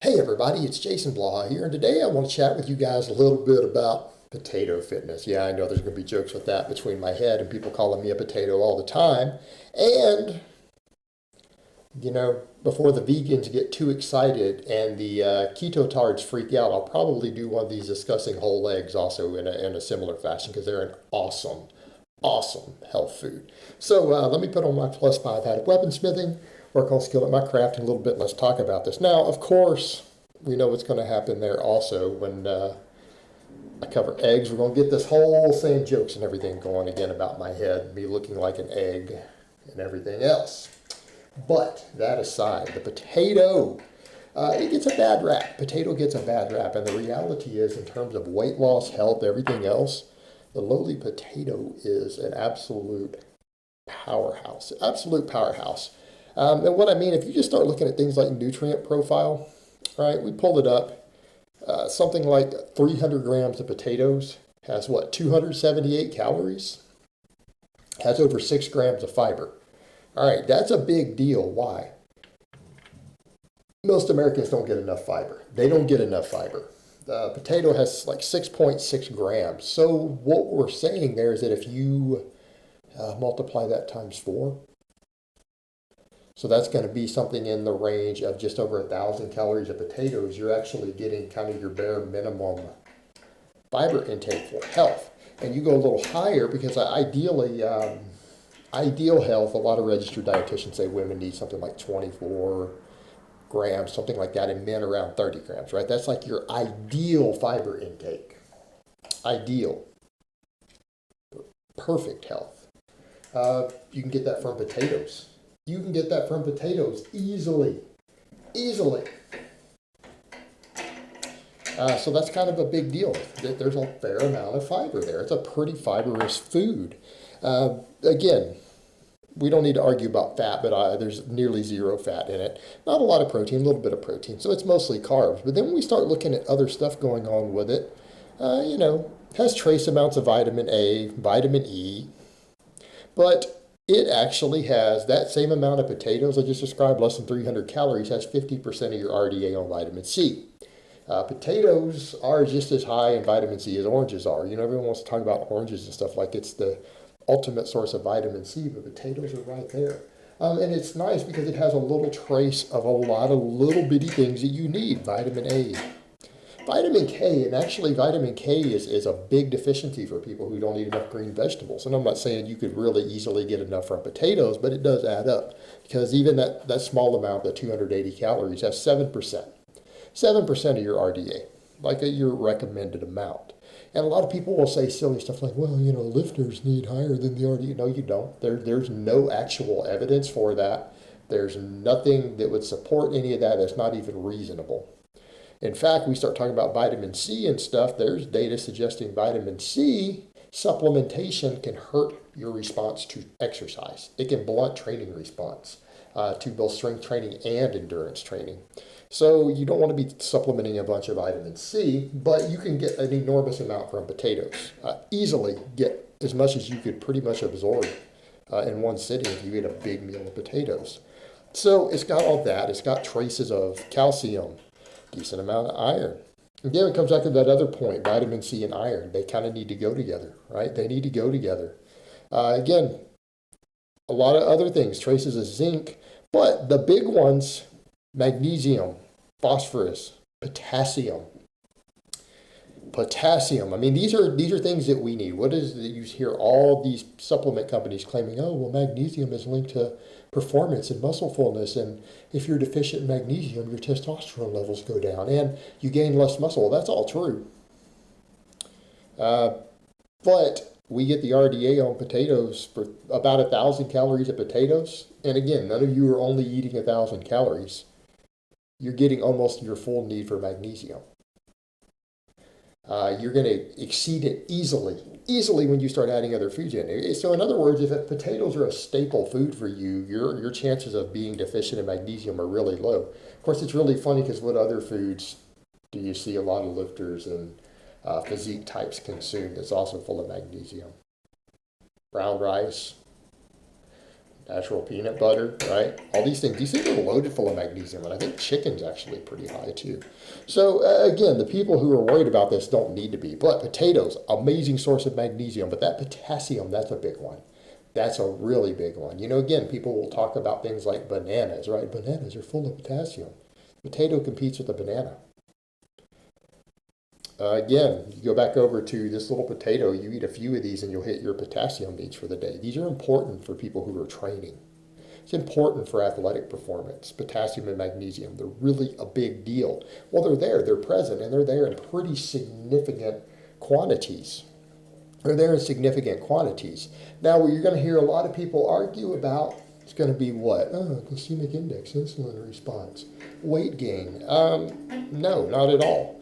Hey everybody, it's Jason Blaha here, and today I want to chat with you guys a little bit about potato fitness. Yeah, I know there's going to be jokes with that between my head and people calling me a potato all the time. And, before the vegans get too excited and the keto tards freak out, I'll probably do one of these discussing whole eggs also in a similar fashion because they're an awesome health food. So let me put on my +5 hat of weaponsmithing, work on skill at my crafting a little bit. Let's talk about this. Now, of course, we know what's going to happen there also when I cover eggs. We're going to get this whole same jokes and everything going again about my head, me looking like an egg and everything else. But that aside, the potato, it gets a bad rap. Potato gets a bad rap. And the reality is, in terms of weight loss, health, everything else, the lowly potato is an absolute powerhouse. Absolute powerhouse. And what I mean, if you just start looking at things like nutrient profile, right? We pulled it up. Something like 300 grams of potatoes has what, 278 calories? Has over 6 grams of fiber. All right, that's a big deal. Why? Most Americans don't get enough fiber. They don't get enough fiber. The potato has like 6.6 grams. So what we're saying there is that if you multiply that times 4, so that's going to be something in the range of just over 1,000 calories of potatoes. You're actually getting kind of your bare minimum fiber intake for health. And you go a little higher because ideally, ideal health, a lot of registered dietitians say women need something like 24 grams, something like that, and men around 30 grams, right? That's like your ideal fiber intake. Ideal. Perfect health. You can get that from potatoes. You can get that from potatoes easily. Easily. So that's kind of a big deal. There's a fair amount of fiber there. It's a pretty fibrous food. Again, we don't need to argue about fat, but there's nearly zero fat in it. Not a lot of protein, a little bit of protein. So it's mostly carbs. But then when we start looking at other stuff going on with it, has trace amounts of vitamin A, vitamin E, but it actually has that same amount of potatoes I just described, less than 300 calories, has 50% of your RDA on vitamin C. Potatoes are just as high in vitamin C as oranges are. Everyone wants to talk about oranges and stuff like it's the ultimate source of vitamin C, but potatoes are right there. And it's nice because it has a little trace of a lot of little bitty things that you need. Vitamin A, vitamin K, and actually vitamin K is a big deficiency for people who don't eat enough green vegetables. And I'm not saying you could really easily get enough from potatoes, but it does add up because even that small amount, the 280 calories, has 7%. 7% of your RDA, like your recommended amount. And a lot of people will say silly stuff like, well, lifters need higher than the RDA. No, you don't. There's no actual evidence for that. There's nothing that would support any of that. That's not even reasonable. In fact, we start talking about vitamin C and stuff. There's data suggesting vitamin C supplementation can hurt your response to exercise. It can blunt training response to both strength training and endurance training. So you don't want to be supplementing a bunch of vitamin C, but you can get an enormous amount from potatoes. Easily get as much as you could pretty much absorb in one sitting if you eat a big meal of potatoes. So it's got all that. It's got traces of calcium, decent amount of iron. Again, it comes back to that other point, vitamin C and iron. They kind of need to go together, right? They need to go together. Again, a lot of other things, traces of zinc, but the big ones, magnesium, phosphorus, potassium. Potassium. I mean, these are things that we need. What is it? You hear all these supplement companies claiming, oh, well, magnesium is linked to performance and muscle fullness, and if you're deficient in magnesium, your testosterone levels go down, and you gain less muscle. That's all true. But we get the RDA on potatoes for about 1,000 calories of potatoes, and again, none of you are only eating 1,000 calories. You're getting almost your full need for magnesium. You're going to exceed it easily when you start adding other foods in. So in other words, if potatoes are a staple food for you, your chances of being deficient in magnesium are really low. Of course, it's really funny because what other foods do you see a lot of lifters and physique types consume that's also full of magnesium? Brown rice, natural peanut butter, right? All these things are loaded full of magnesium, and I think chicken's actually pretty high too. So again, the people who are worried about this don't need to be. But potatoes, amazing source of magnesium, but that potassium, that's a big one. That's a really big one. You know, again, people will talk about things like bananas, right? Bananas are full of potassium. Potato competes with a banana. Again, you go back over to this little potato, you eat a few of these and you'll hit your potassium needs for the day. These are important for people who are training. It's important for athletic performance. Potassium and magnesium, they're really a big deal. Well, they're there, they're present, and they're there in pretty significant quantities. They're there in significant quantities. Now, what you're going to hear a lot of people argue about is going to be what? Oh, glycemic index, insulin response, weight gain. No, not at all.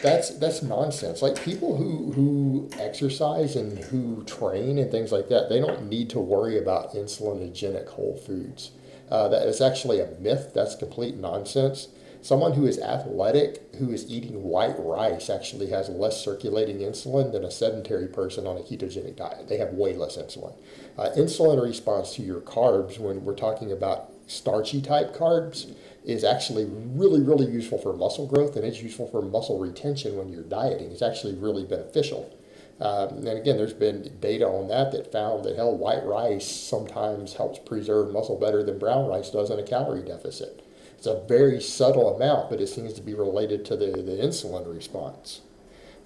That's nonsense. Like people who exercise and who train and things like that, they don't need to worry about insulinogenic whole foods. That is actually a myth. That's complete nonsense. Someone who is athletic, who is eating white rice, actually has less circulating insulin than a sedentary person on a ketogenic diet. They have way less insulin. Insulin response to your carbs, when we're talking about starchy type carbs, is actually really, really useful for muscle growth, and it's useful for muscle retention when you're dieting. It's actually really beneficial. And again, there's been data on that found that white rice sometimes helps preserve muscle better than brown rice does in a calorie deficit. It's a very subtle amount, but it seems to be related to the insulin response.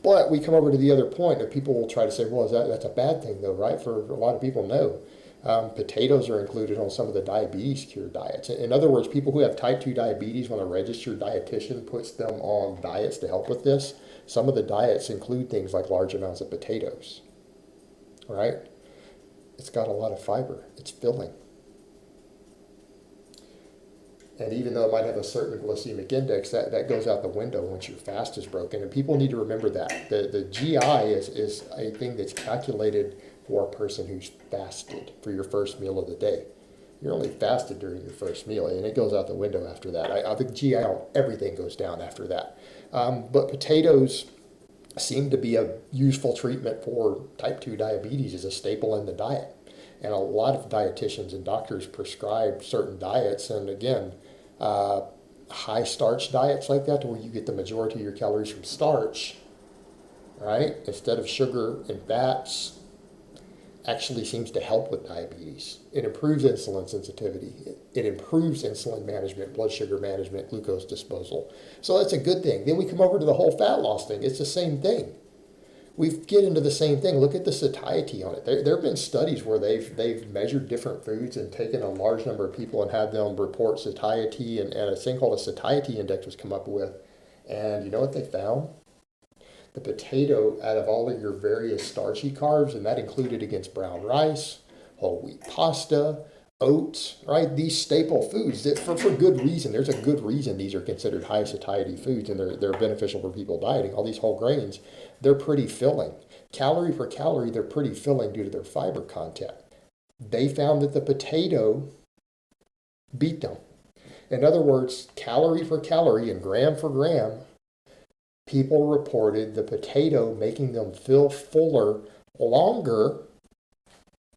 But we come over to the other point that people will try to say, well, that's a bad thing though, right? For a lot of people, no. Potatoes are included on some of the diabetes cure diets. In other words, people who have type 2 diabetes, when a registered dietitian puts them on diets to help with this, some of the diets include things like large amounts of potatoes, right? It's got a lot of fiber. It's filling. And even though it might have a certain glycemic index, that goes out the window once your fast is broken. And people need to remember that. The GI is a thing that's calculated for a person who's fasted for your first meal of the day. You're only fasted during your first meal, and it goes out the window after that. I think GI on everything goes down after that. But potatoes seem to be a useful treatment for type 2 diabetes as a staple in the diet. And a lot of dietitians and doctors prescribe certain diets, and again, high starch diets like that, to where you get the majority of your calories from starch, right, instead of sugar and fats, actually seems to help with diabetes. It improves insulin sensitivity. It improves insulin management, blood sugar management, glucose disposal. So that's a good thing. Then we come over to the whole fat loss thing. It's the same thing. We get into the same thing. Look at the satiety on it. There have been studies where they've measured different foods and taken a large number of people and had them report satiety, and a thing called a satiety index was come up with. And you know what they found? The potato, out of all of your various starchy carbs, and that included against brown rice, whole wheat pasta, oats, right? These staple foods, that for good reason. There's a good reason these are considered high satiety foods, and they're beneficial for people dieting. All these whole grains, they're pretty filling. Calorie per calorie, they're pretty filling due to their fiber content. They found that the potato beat them. In other words, calorie per calorie and gram for gram, people reported the potato making them feel fuller longer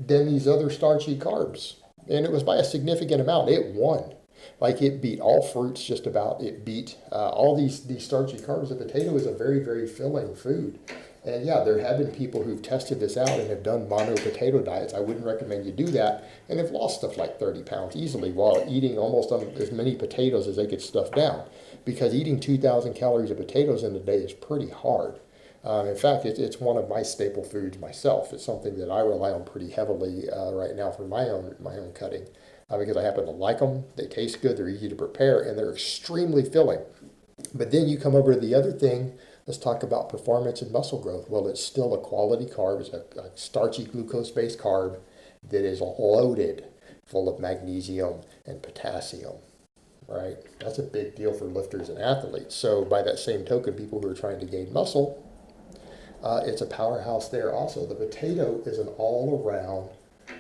than these other starchy carbs. And it was by a significant amount. It won. Like it beat all fruits just about. It beat all these starchy carbs. The potato is a very, very filling food. And yeah, there have been people who've tested this out and have done mono potato diets. I wouldn't recommend you do that. And have lost stuff like 30 pounds easily while eating almost as many potatoes as they could stuff down. Because eating 2,000 calories of potatoes in a day is pretty hard. In fact, it's one of my staple foods myself. It's something that I rely on pretty heavily right now for my own cutting because I happen to like them. They taste good, they're easy to prepare, and they're extremely filling. But then you come over to the other thing. Let's talk about performance and muscle growth. Well, it's still a quality carb. It's a starchy glucose-based carb that is loaded full of magnesium and potassium. Right? That's a big deal for lifters and athletes. So by that same token, people who are trying to gain muscle, it's a powerhouse there also. The potato is an all-around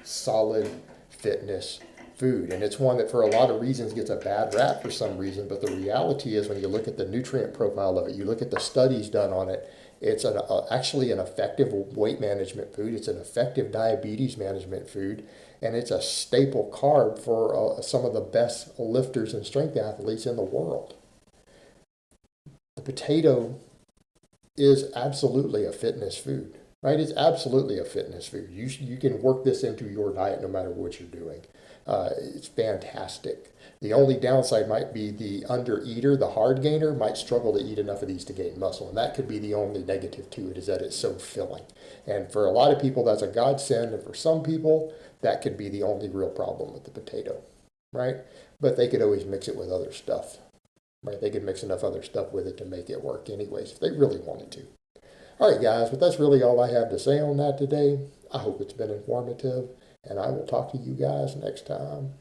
solid fitness food. And it's one that for a lot of reasons gets a bad rap for some reason. But the reality is when you look at the nutrient profile of it, you look at the studies done on it, it's actually an effective weight management food. It's an effective diabetes management food. And it's a staple carb for some of the best lifters and strength athletes in the world. The potato is absolutely a fitness food, right? It's absolutely a fitness food. You can work this into your diet no matter what you're doing. It's fantastic. The only downside might be the under-eater, the hard gainer, might struggle to eat enough of these to gain muscle. And that could be the only negative to it, is that it's so filling. And for a lot of people, that's a godsend. And for some people, that could be the only real problem with the potato, right? But they could always mix it with other stuff, right? They could mix enough other stuff with it to make it work anyways, if they really wanted to. All right, guys, but that's really all I have to say on that today. I hope it's been informative, and I will talk to you guys next time.